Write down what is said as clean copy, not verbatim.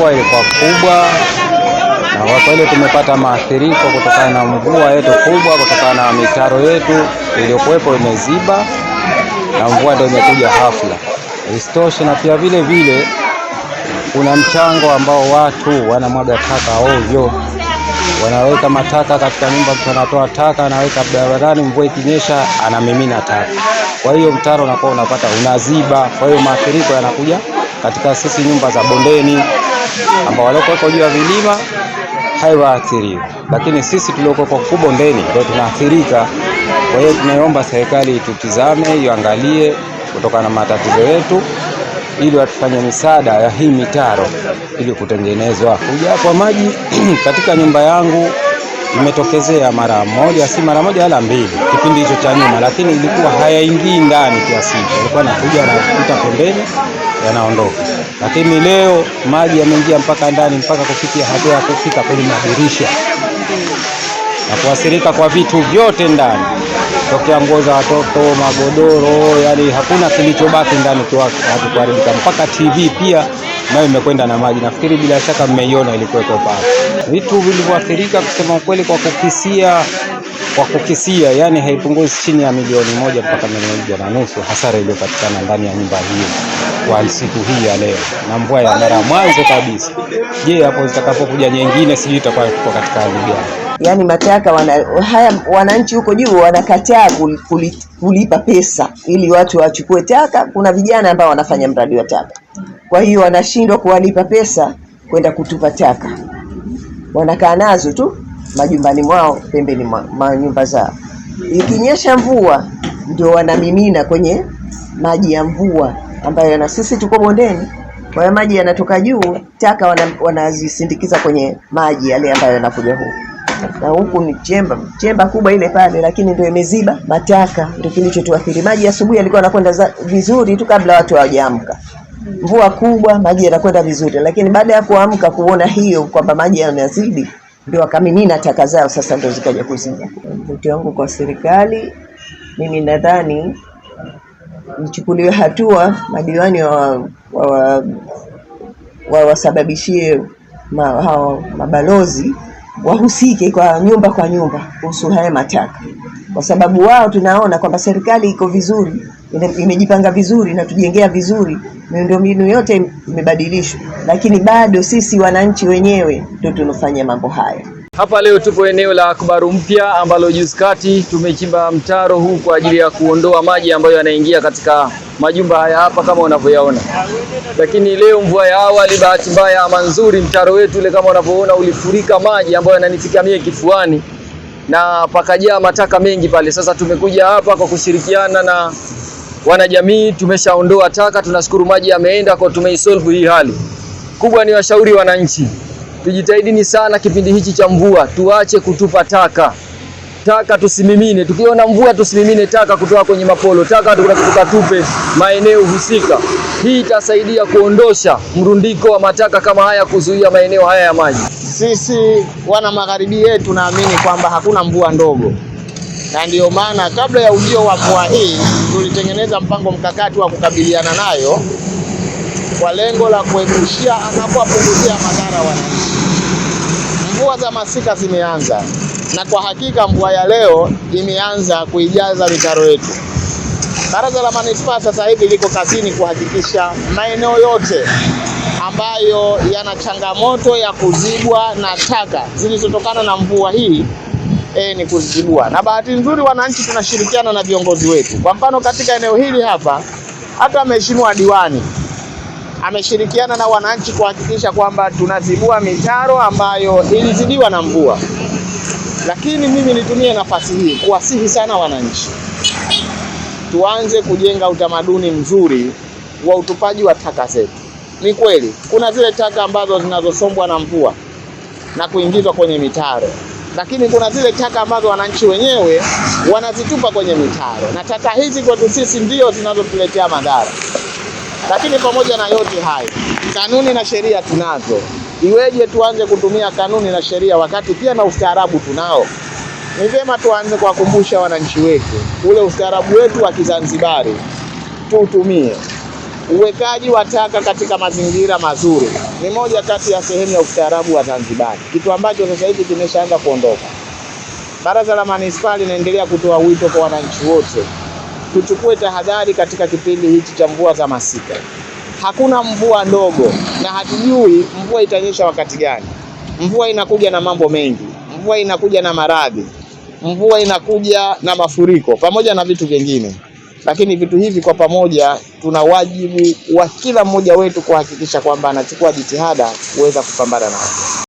mvua ilikuwa kubwa, na kwa kweli tumepata maathiriko kutokana na mvua yetu kubwa, kutokana na mitaro yetu iliyokuwepo imeziba na mvua ndio imekuja ghafla. Isitoshe na pia vile vile kuna mchango ambao watu wanamwaga taka ovyo. Wanaweka mataka katika nyumba, mtu anatoa taka anaweka barabarani, mvua ikinyesha anamimina taka. Kwa hiyo mtaro unakuwa unapata unaziba, kwa hiyo maathiriko yanakuja katika sisi nyumba za bondeni ambao walioko juu ya vilima haiwaathiri. Lakini sisi tulioko kwa bondeni ndio tunaathirika. Kwa hiyo tunaomba serikali itutizame, iangalie kutokana na matatizo yetu ili watufanye misaada ya hii mitaro ili kutengenezwa. Kuja kwa maji katika nyumba yangu imetokezea mara moja, si mara moja wala mbili kipindi hicho cha nyuma, lakini ilikuwa hayaingii ndani kiasi hicho. Ilikuwa inakuja na kupita pembeni yanaondoka. Lakini leo maji yameingia mpaka ndani, mpaka kufikia hatua ya kufika kwenye madirisha na kuathirika kwa vitu vyote ndani, tokea nguo za watoto, magodoro, yani hakuna kilichobaki ndani kuharibika. Mpaka TV pia nayo imekwenda na maji. Nafikiri bila shaka mmeiona ilikuwa pale. Vitu vilivyoathirika kusema ukweli kwa kukisia yani haipunguzi chini ya milioni 1 mpaka 1.5 hasara iliyopatikana ndani ya nyumba hiyo kwa siku hii ya leo, na mvua ya mara mwanzo kabisa. Je, hapo zitakapokuja nyingine sijui itakuwa katika hali gani? Yani mataka wananchi huko juu wanakataa kulipa pesa ili watu wachukue taka. Kuna vijana ambao wanafanya mradi wa taka, kwa hiyo wanashindwa kuwalipa pesa kwenda kutupa taka. Wanakaa nazo tu majumbani mwao, pembeni mwa nyumba zao. Ikinyesha mvua ndio wanamimina kwenye maji ya mvua ambayo na sisi tuko bondeni. Kwa hiyo maji yanatoka juu, taka wanazisindikiza kwenye maji yale ambayo yanakuja huku. Na huku ni chemba kubwa ile pale, lakini ndio imeziba mataka, ndio kilichotuathiri. Maji asubuhi yalikuwa yanakwenda vizuri tu kabla watu hawajaamka. Mvua kubwa, maji yanakwenda vizuri, lakini baada ya kuamka kuona hiyo kwamba maji yanazidi, ndio wakamimina taka zao, sasa ndio zikaja kuziba. Wito wangu kwa serikali, mimi nadhani nichukuliwe hatua, madiwani wasababishie hao mabalozi wahusike kwa nyumba kuhusu haya mataka, kwa sababu wao tunaona kwamba serikali iko vizuri, imejipanga vizuri na tujengea vizuri, miundombinu yote imebadilishwa, lakini bado sisi wananchi wenyewe ndio tunafanya mambo haya. Hapa leo tupo eneo la Kibaru Mpya ambalo juzi kati tumechimba mtaro huu kwa ajili ya kuondoa maji ambayo yanaingia katika majumba haya hapa kama unavyoyaona. Lakini leo mvua ya awali, bahati mbaya ama nzuri, mtaro wetu ile kama unavyoona ulifurika maji ambayo yananifika mie kifuani na pakajaa mataka mengi pale. Sasa tumekuja hapa kwa kushirikiana na wanajamii, tumeshaondoa taka, tunashukuru maji yameenda, kwa tumeisolve hii hali. Kubwa ni washauri wananchi, tujitahidini sana kipindi hichi cha mvua, tuache kutupa taka. Taka tusimimine, tukiona mvua tusimimine taka kutoka kwenye mapolo, taka tukatupe maeneo husika. Hii itasaidia kuondosha mrundiko wa mataka kama haya, kuzuia maeneo haya ya maji. Sisi wana magharibi yetu tunaamini kwamba hakuna mvua ndogo, na ndio maana kabla ya ujio wa mvua hii tulitengeneza mpango mkakati wa kukabiliana nayo kwa lengo la kuepushia na kuwapunguzia madhara wananchi. Mvua za masika zimeanza, na kwa hakika mvua ya leo imeanza kuijaza mitaro yetu. Baraza la Manispaa sasa hivi liko kazini kuhakikisha maeneo yote ambayo yana changamoto ya kuzibwa na taka zilizotokana na mvua hii ni kuzibua. Na bahati nzuri wananchi tunashirikiana na viongozi wetu. Kwa mfano katika eneo hili hapa, hata mheshimiwa diwani ameshirikiana na wananchi kuhakikisha kwamba tunazibua mitaro ambayo ilizidiwa na mvua. Lakini mimi nitumie nafasi hii kuwasihi sana wananchi, tuanze kujenga utamaduni mzuri wa utupaji wa taka zetu. Ni kweli kuna zile taka ambazo zinazosombwa na mvua na kuingizwa kwenye mitaro, lakini kuna zile taka ambazo wananchi wenyewe wanazitupa kwenye mitaro, na taka hizi kwetu sisi ndio zinazotuletea madhara. Lakini pamoja na yote hayo, kanuni na sheria tunazo. Iweje tuanze kutumia kanuni na sheria wakati pia na ustaarabu tunao? Ni vyema tuanze kuwakumbusha wananchi wetu ule ustaarabu wetu wa Kizanzibari tuutumie. Uwekaji wa taka katika mazingira mazuri ni moja kati ya sehemu ya ustaarabu wa Zanzibar, kitu ambacho sasa hivi kimeshaanza kuondoka. Baraza la Manispaa linaendelea kutoa wito kwa wananchi wote tuchukue tahadhari katika kipindi hichi cha mvua za masika. Hakuna mvua ndogo na hatujui mvua itanyesha wakati gani. Mvua inakuja na mambo mengi. Mvua inakuja na maradhi. Mvua inakuja na mafuriko pamoja na vitu vingine. Lakini vitu hivi kwa pamoja tuna wajibu wa kila mmoja wetu kuhakikisha kwamba anachukua jitihada kuweza kupambana navyo.